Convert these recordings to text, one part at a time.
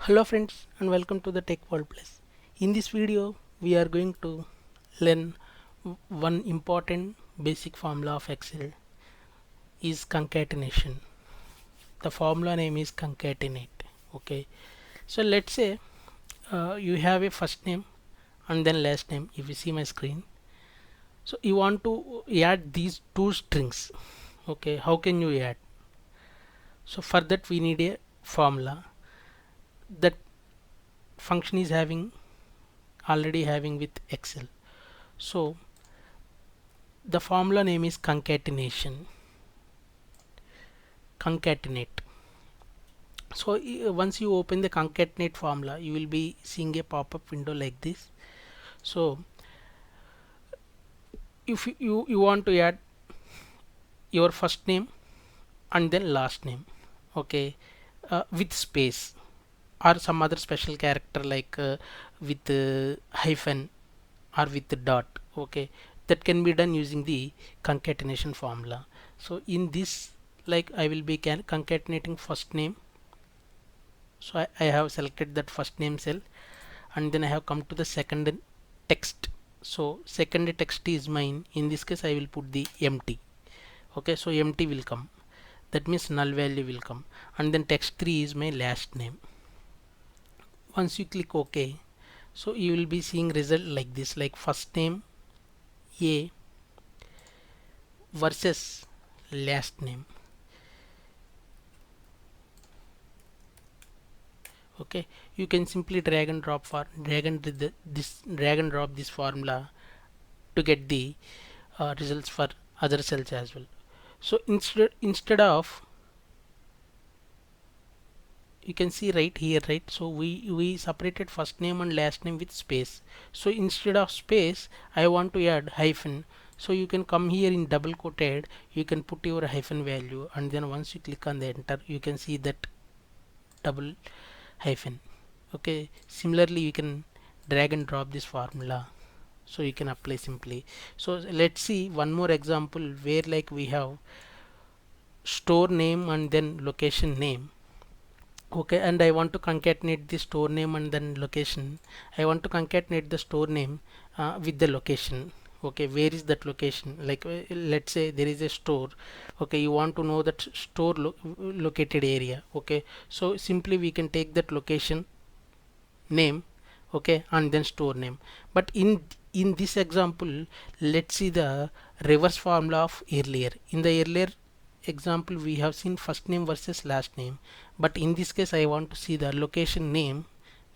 Hello friends and welcome to the Tech World Plus. In this video we are going to learn one important basic formula of Excel is concatenation. The formula name is concatenate. Okay, so let's say you have a first name and then last name. If you see my screen, so you want to add these two strings. Okay, how can you add? So for that we need a formula. That function is already having with Excel. So the formula name is concatenate. So once you open the concatenate formula, you will be seeing a pop-up window like this. So if you want to add your first name and then last name, okay, with space or some other special character like with hyphen or with the dot, okay, that can be done using the concatenation formula. So in this, like, I will be concatenating first name. So I have selected that first name cell, and then I have come to the second text. So second text is mine. In this case I will put the empty. Okay, so empty will come, that means null value will come, and then text 3 is my last name. Once you click OK, so you will be seeing result like this, like first name A versus last name. Okay, you can simply drag and drop this formula to get the results for other cells as well. So instead of, you can see right here, right, so we separated first name and last name with space. So instead of space I want to add hyphen. So you can come here in double quoted, you can put your hyphen value, and then once you click on the enter, you can see that double hyphen. Okay, similarly you can drag and drop this formula, so you can apply simply. So let's see one more example where, like, we have store name and then location name. Okay, and I want to concatenate the store name and then location. I want to concatenate the store name with the location. Okay, where is that location? Like, let's say there is a store. Okay, you want to know that store located area. Okay, so simply we can take that location name, okay, and then store name. But in this example, let's see the reverse formula of earlier. In the earlier example we have seen first name versus last name, but in this case I want to see the location name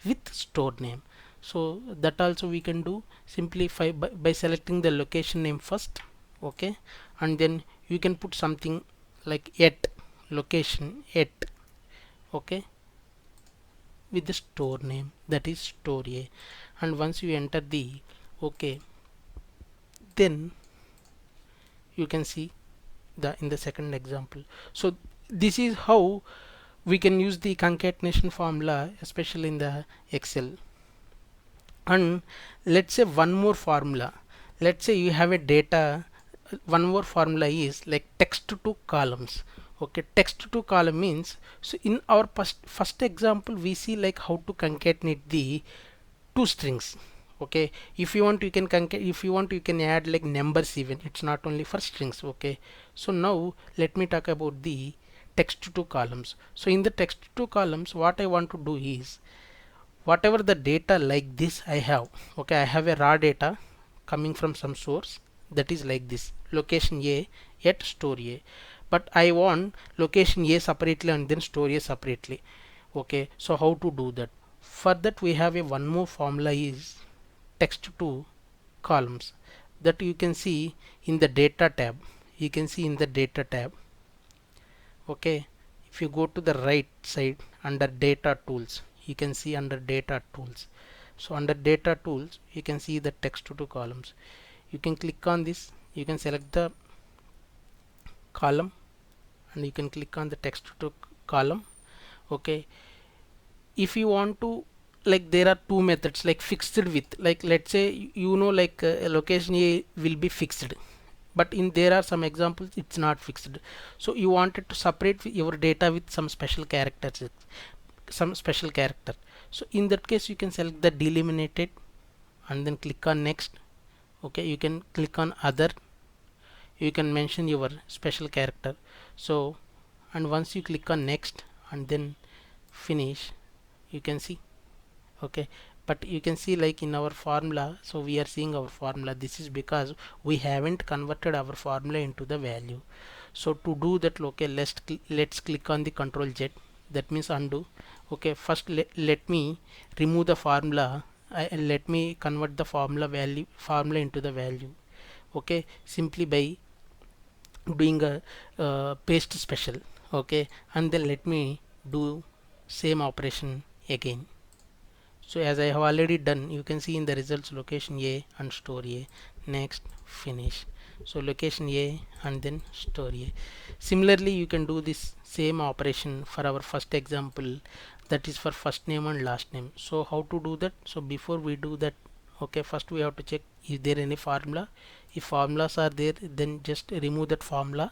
with store name. So that also we can do simply by selecting the location name first, okay, and then you can put something like at location at, okay, with the store name, that is store A. And once you enter the okay, then you can see in the second example. So this is how we can use the concatenation formula, especially in the Excel. And let's say one more formula. Let's say you have a data. One more formula is like text to columns. Okay, text to column means, so in our first example we see like how to concatenate the two strings. Okay, if you want you can you can add like numbers even, it's not only for strings. Okay, so now let me talk about the text to columns. So in the text to columns, what I want to do is, whatever the data like this I have, okay, I have a raw data coming from some source that is like this, location A at store A, but I want location A separately and then store A separately. Okay, so how to do that? For that we have a one more formula is text to columns, that you can see in the data tab. You can see in the data tab. Okay, if you go to the right side under data tools, you can see under data tools. So under data tools you can see the text to columns. You can click on this, you can select the column and you can click on the text to column. Okay, if you want to, like, there are two methods, like fixed width, like let's say like location A will be fixed, but in there are some examples it's not fixed. So you wanted to separate your data with some special characters. some special character. So in that case you can select the delimited and then click on next. Okay, you can click on other, you can mention your special character. So and once you click on next and then finish, you can see. Okay, but you can see like in our formula, so we are seeing our formula. This is because we haven't converted our formula into the value. So to do that, okay, let's click on the Control Z, that means undo. Okay, first let me remove the formula. Let me convert the formula into the value. Okay, simply by doing a paste special. Okay, and then let me do same operation again. So as I have already done, you can see in the results location A and store A. Next, finish. So location A and then store A. Similarly, you can do this same operation for our first example, that is for first name and last name. So how to do that? So before we do that, okay, first we have to check is there any formula. If formulas are there, then just remove that formula.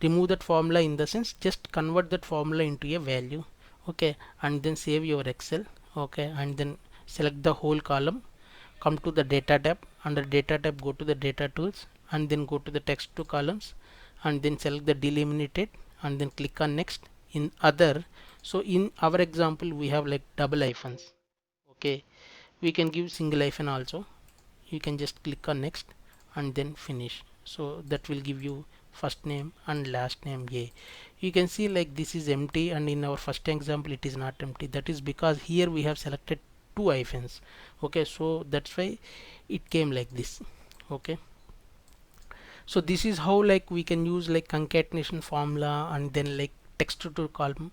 Remove that formula in the sense just convert that formula into a value. Okay, and then save your Excel. Okay, and then select the whole column, come to the data tab. Under data tab, go to the data tools and then go to the text to columns and then select the delimited and then click on next. In other, so in our example we have like double hyphens. Okay, we can give single hyphen also. You can just click on next and then finish. So that will give you first name and last name A. You can see like this is empty, and in our first example it is not empty. That is because here we have selected two hyphens. Okay, so that's why it came like this. Okay, so this is how like we can use like concatenation formula and then like text to column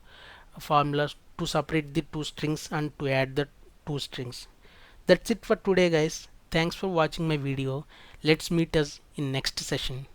formulas to separate the two strings and to add the two strings. That's it for today guys. Thanks for watching my video. Let's meet us in next session.